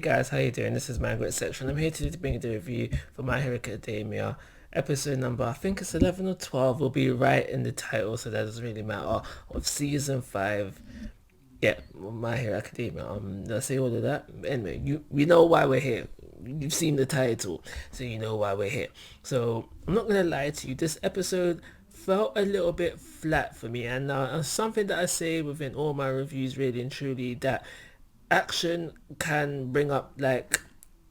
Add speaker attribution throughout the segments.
Speaker 1: guys, how you doing? This is Manga, etc. I'm here to bring you the review for My Hero Academia. Episode number, I think it's 11 or 12, will be right in the title, so that doesn't really matter, of Season 5. Yeah, My Hero Academia. Did I say all of that? Anyway, we know why we're here. You've seen the title, so you know why we're here. So, I'm not going to lie to you, this episode felt a little bit flat for me, and something that I say within all my reviews, really and truly, that action can bring up like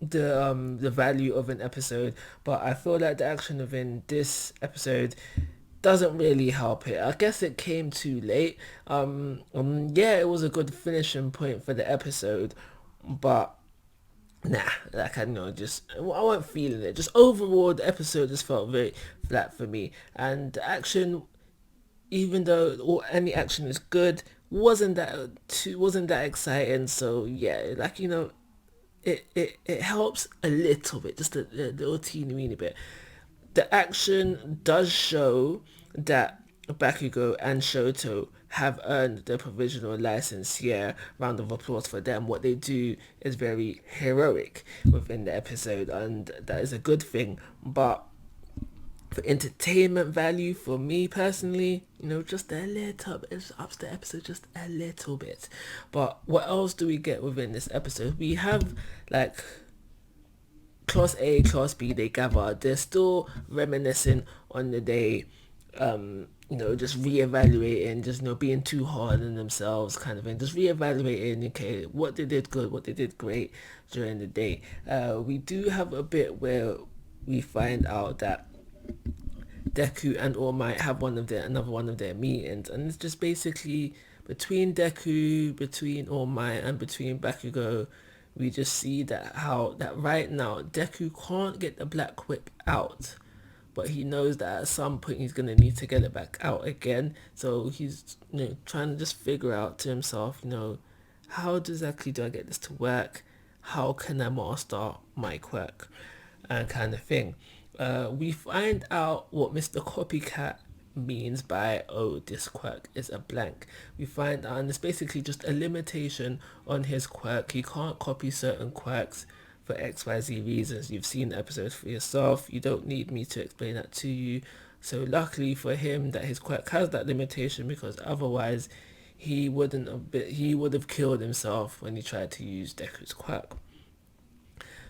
Speaker 1: the value of an episode, but I feel like the action within this episode doesn't really help it. I guess it came too late. Yeah, it was a good finishing point for the episode, but nah, like I know, just I wasn't feeling it. Just overall, the episode just felt very flat for me, and the action, even though any action is good, wasn't that exciting. So yeah, like it helps a little bit, just a little teeny weeny bit. The action does show that Bakugo and Shoto have earned their provisional license here. Round of applause for them. What they do is very heroic within the episode, and that is a good thing. But for entertainment value, for me personally, just a little bit. It ups the episode just a little bit. But what else do we get within this episode? We have like Class A, Class B, they gather. They're still reminiscing on the day, just reevaluating, just being too hard on themselves, kind of thing. Just reevaluating, okay, what they did good, what they did great during the day. We do have a bit where we find out that Deku and All Might have another one of their meetings, and it's just basically between Deku, between All Might, and between Bakugo. We just see that right now Deku can't get the Black Whip out, but he knows that at some point he's gonna need to get it back out again. So he's trying to just figure out to himself, how exactly do I get this to work? How can I master my quirk? And kind of thing. We find out what Mr. Copycat means by, oh, this quirk is a blank. We find out, and it's basically just a limitation on his quirk. He can't copy certain quirks for XYZ reasons. You've seen the episodes for yourself. You don't need me to explain that to you. So luckily for him that his quirk has that limitation, because otherwise he would have killed himself when he tried to use Deku's quirk.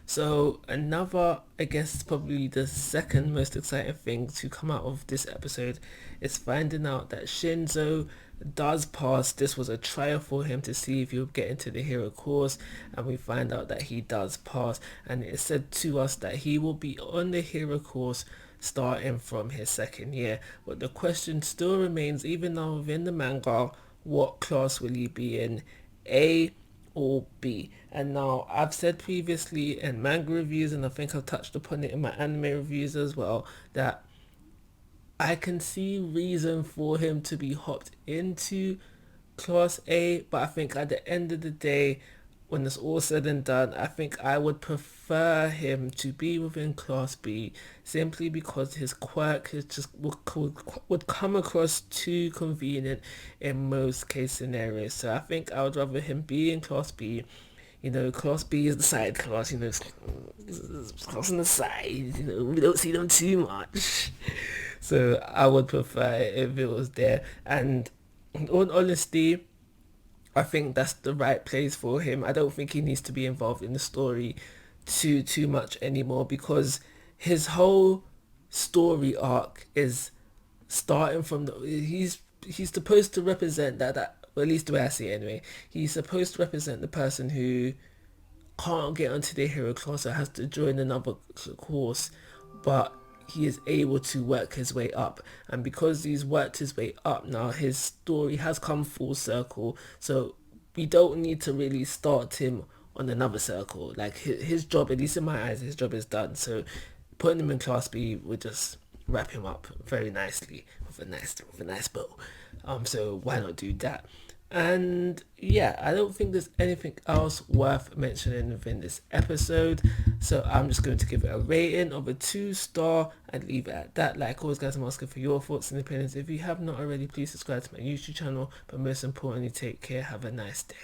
Speaker 1: So another, I guess probably the second most exciting thing to come out of this episode is finding out that Shinzo does pass. This was a trial for him to see if he'll get into the hero course, and we find out that he does pass, and it said to us that he will be on the hero course starting from his second year. But the question still remains, even though within the manga, what class will he be in? A or B? And now I've said previously in manga reviews, and I think I've touched upon it in my anime reviews as well, that I can see reason for him to be hopped into Class A, but I think at the end of the day, when it's all said and done, I think I would prefer him to be within Class B, simply because his quirk is just would come across too convenient in most case scenarios. So I think I would rather him be in Class B. Class B is the side class, it's class on the side, we don't see them too much. So I would prefer it if it was there. And in all honesty, I think that's the right place for him. I don't think he needs to be involved in the story too much anymore, because his whole story arc is starting from he's supposed to represent that, well, at least the way I see it anyway. He's supposed to represent the person who can't get onto the hero class or has to join another course, but he is able to work his way up. And because he's worked his way up now, his story has come full circle. So we don't need to really start him on another circle. Like his job, at least in my eyes, his job is done. So putting him in Class B would just wrap him up very nicely with a nice bow. So why not do that? And yeah, I don't think there's anything else worth mentioning within this episode. So I'm just going to give it a rating of a 2-star and leave it at that. Like always, guys, I'm asking for your thoughts and opinions. If you have not already, please subscribe to my YouTube channel. But most importantly, take care. Have a nice day.